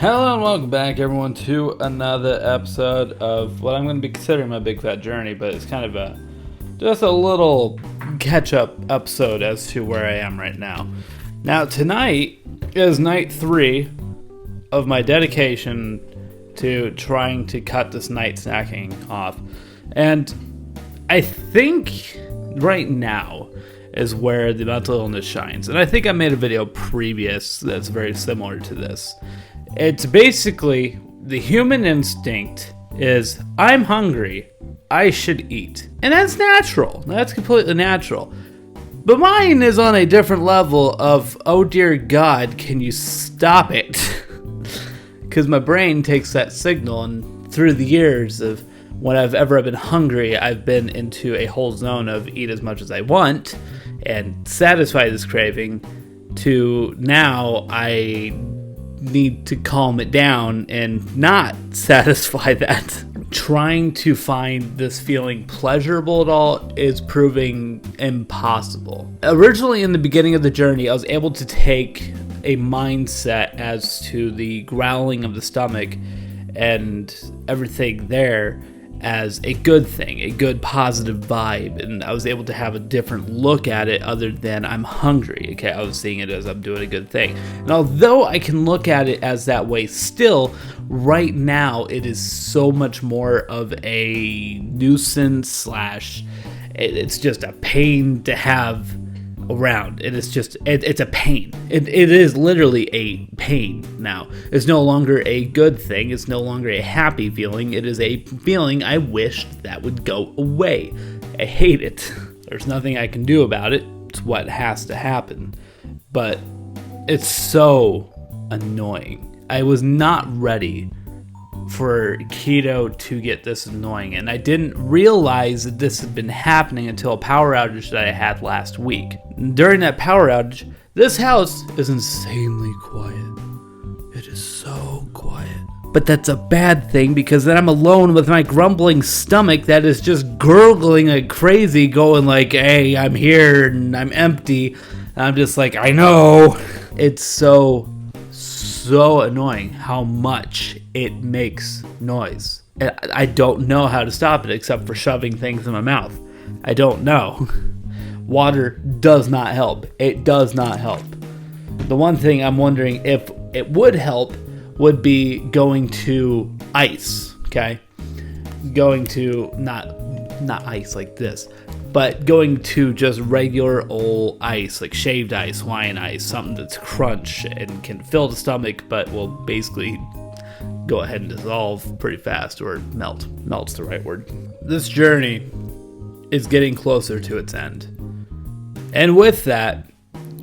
Hello and welcome back, everyone, to another episode of what I'm going to be considering my big fat journey, but it's kind of just a little catch-up episode as to where I am right now. Now, tonight is night 3 of my dedication to trying to cut this night snacking off, and I think right now is where the mental illness shines, and I think I made a video previous that's very similar to this. It's basically the human instinct is, I'm hungry, I should eat. And that's natural. That's completely natural. But mine is on a different level of, oh dear God, can you stop it? Because my brain takes that signal, and through the years of when I've ever been hungry, I've been into a whole zone of eat as much as I want and satisfy this craving, to now I need to calm it down and not satisfy that. Trying to find this feeling pleasurable at all is proving impossible. Originally, in the beginning of the journey, I was able to take a mindset as to the growling of the stomach and everything there as a good thing, a good positive vibe, and I was able to have a different look at it other than I'm hungry. Okay, I was seeing it as I'm doing a good thing. And although I can look at it as that way still, right now it is so much more of a nuisance / it's just a pain to have around. It is just, it's a pain. It is literally a pain now. It's no longer a good thing. It's no longer a happy feeling. It is a feeling I wished that would go away. I hate it. There's nothing I can do about it. It's what has to happen. But it's so annoying. I was not ready for keto to get this annoying, and I didn't realize that this had been happening until a power outage that I had last week. During that power outage, this house is insanely quiet. It is so quiet. But that's a bad thing, because then I'm alone with my grumbling stomach that is just gurgling like crazy, going like, hey, I'm here and I'm empty. And I'm just like, I know. It's so annoying how much it makes noise. I don't know how to stop it except for shoving things in my mouth. I don't know. Water does not help. It does not help. The one thing I'm wondering if it would help would be going to ice, okay? Going to, not ice like this, but going to just regular old ice, like shaved ice, Hawaiian ice, something that's crunch and can fill the stomach, but will basically go ahead and dissolve pretty fast, or melt. Melt's the right word. This journey is getting closer to its end. And with that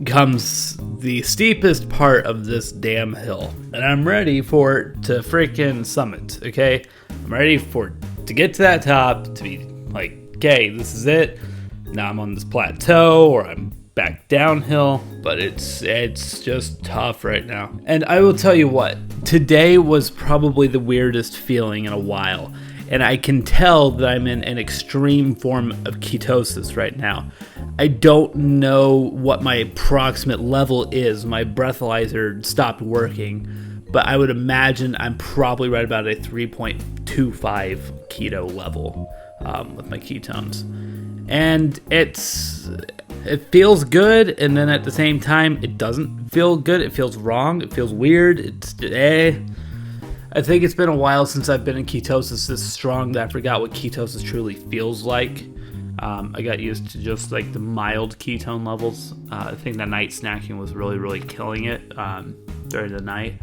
comes the steepest part of this damn hill. And I'm ready for it to freaking summit, okay? I'm ready to get to that top, to be like, okay, this is it. Now I'm on this plateau, or I'm back downhill, but it's just tough right now. And I will tell you what, today was probably the weirdest feeling in a while. And I can tell that I'm in an extreme form of ketosis right now. I don't know what my approximate level is. My breathalyzer stopped working, but I would imagine I'm probably right about a 3.25 keto level with my ketones. And it feels good, and then at the same time, it doesn't feel good. It feels wrong. It feels weird. I think it's been a while since I've been in ketosis this strong that I forgot what ketosis truly feels like. I got used to just like the mild ketone levels. I think that night snacking was really killing it during the night.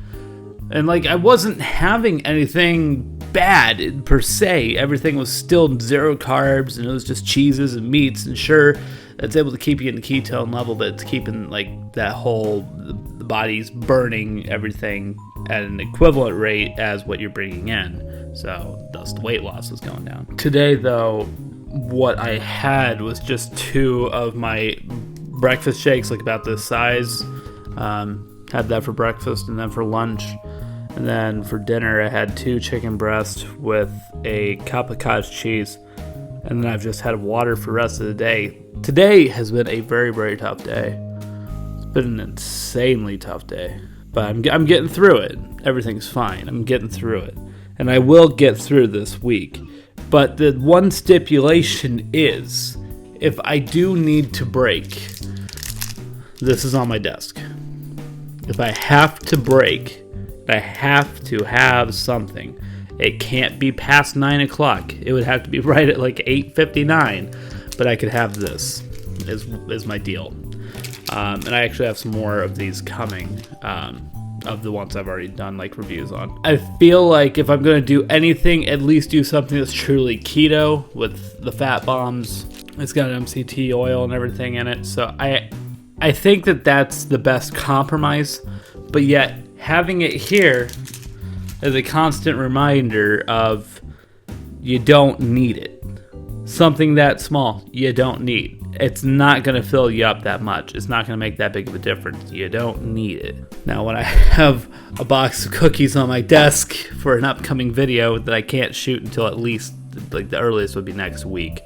And like, I wasn't having anything bad per se. Everything was still 0 carbs, and it was just cheeses and meats. And sure, that's able to keep you in the ketone level, but it's keeping like that whole, the body's burning everything at an equivalent rate as what you're bringing in. So thus the weight loss was going down. Today though, what I had was just 2 of my breakfast shakes, like about this size. Had that for breakfast, and then for lunch. And then for dinner, I had 2 chicken breasts with a cup of cottage cheese. And then I've just had water for the rest of the day. Today has been a very tough day. It's been an insanely tough day. But I'm getting through it. everything's fine. I'm getting through it. And I will get through this week. But the one stipulation is, if I do need to break, this is on my desk. If I have to break, I have to have something. It can't be past 9 o'clock. It would have to be right at like 8:59. But I could have this, is my deal. And I actually have some more of these coming, of the ones I've already done like reviews on. I feel like if I'm going to do anything, at least do something that's truly keto with the fat bombs. It's got MCT oil and everything in it. So I think that that's the best compromise. But yet, having it here is a constant reminder of you don't need it. Something that small, you don't need. It's not going to fill you up that much. It's not going to make that big of a difference. You don't need it. Now, when I have a box of cookies on my desk for an upcoming video that I can't shoot until at least, like the earliest would be next week,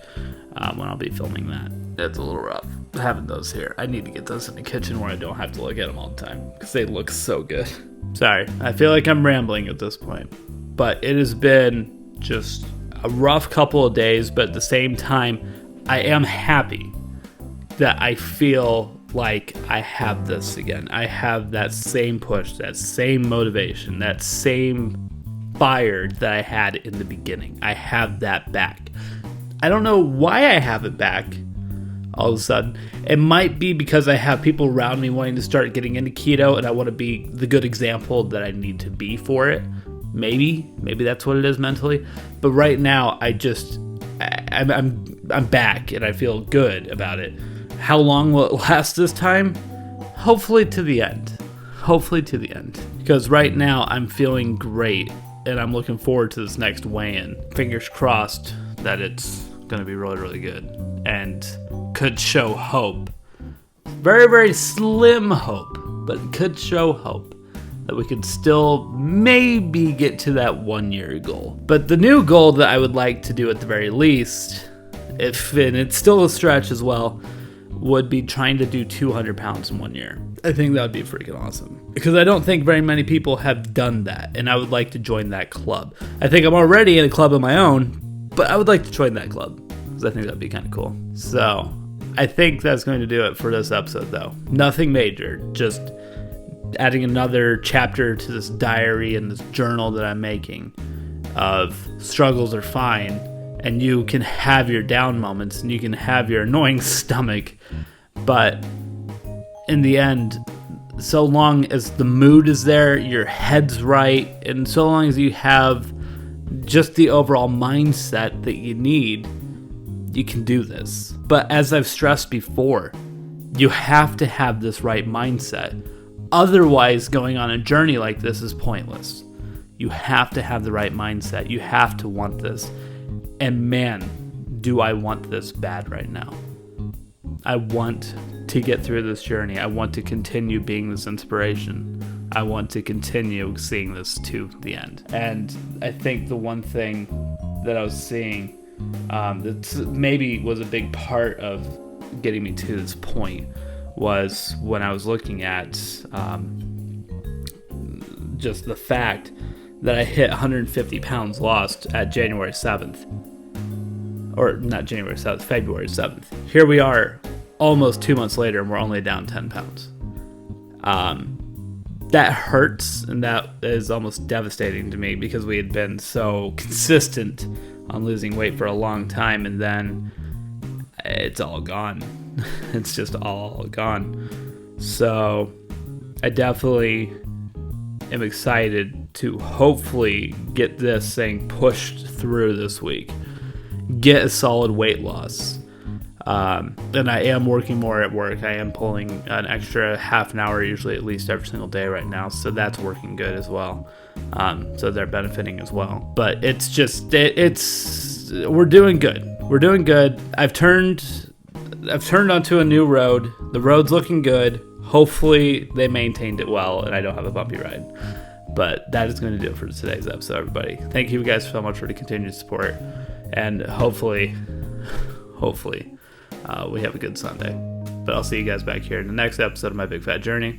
when I'll be filming that. It's a little rough having those here. I need to get those in the kitchen where I don't have to look at them all the time because they look so good. Sorry, I feel like I'm rambling at this point, but it has been just a rough couple of days, but at the same time, I am happy that I feel like I have this again. I have that same push, that same motivation, that same fire that I had in the beginning. I have that back. I don't know why I have it back all of a sudden. It might be because I have people around me wanting to start getting into keto, and I want to be the good example that I need to be for it. Maybe that's what it is mentally. But right now, I'm back, and I feel good about it. How long will it last this time? Hopefully to the end. Because right now, I'm feeling great, and I'm looking forward to this next weigh-in. Fingers crossed that it's going to be really, really good, and could show hope. Very, very slim hope, but it could show hope that we could still maybe get to that 1 year goal. But the new goal that I would like to do at the very least, and it's still a stretch as well, would be trying to do 200 pounds in 1 year. I think that would be freaking awesome. Because I don't think very many people have done that, and I would like to join that club. I think I'm already in a club of my own, but I would like to join that club, because I think that would be kind of cool. So, I think that's going to do it for this episode, though. Nothing major, just adding another chapter to this diary and this journal that I'm making of struggles are fine, and you can have your down moments, and you can have your annoying stomach, but in the end, so long as the mood is there, your head's right, and so long as you have just the overall mindset that you need, you can do this. But as I've stressed before, you have to have this right mindset. Otherwise, going on a journey like this is pointless. You have to have the right mindset. You have to want this. And man, do I want this bad right now. I want to get through this journey. I want to continue being this inspiration. I want to continue seeing this to the end. And I think the one thing that I was seeing that maybe was a big part of getting me to this point was when I was looking at just the fact that I hit 150 pounds lost at January 7th. Or not January 7th, February 7th. Here we are almost 2 months later and we're only down 10 pounds. That hurts, and that is almost devastating to me because we had been so consistent on losing weight for a long time, and then it's all gone. It's just all gone. So I definitely am excited to hopefully get this thing pushed through this week. Get a solid weight loss. And I am working more at work. I am pulling an extra half an hour usually at least every single day right now. So that's working good as well. So they're benefiting as well. But it's just, we're doing good. We're doing good. I've turned onto a new road. The road's looking good. Hopefully they maintained it well and I don't have a bumpy ride. But that is going to do it for today's episode, everybody. Thank you guys so much for the continued support. And hopefully, we have a good Sunday. But I'll see you guys back here in the next episode of My Big Fat Journey.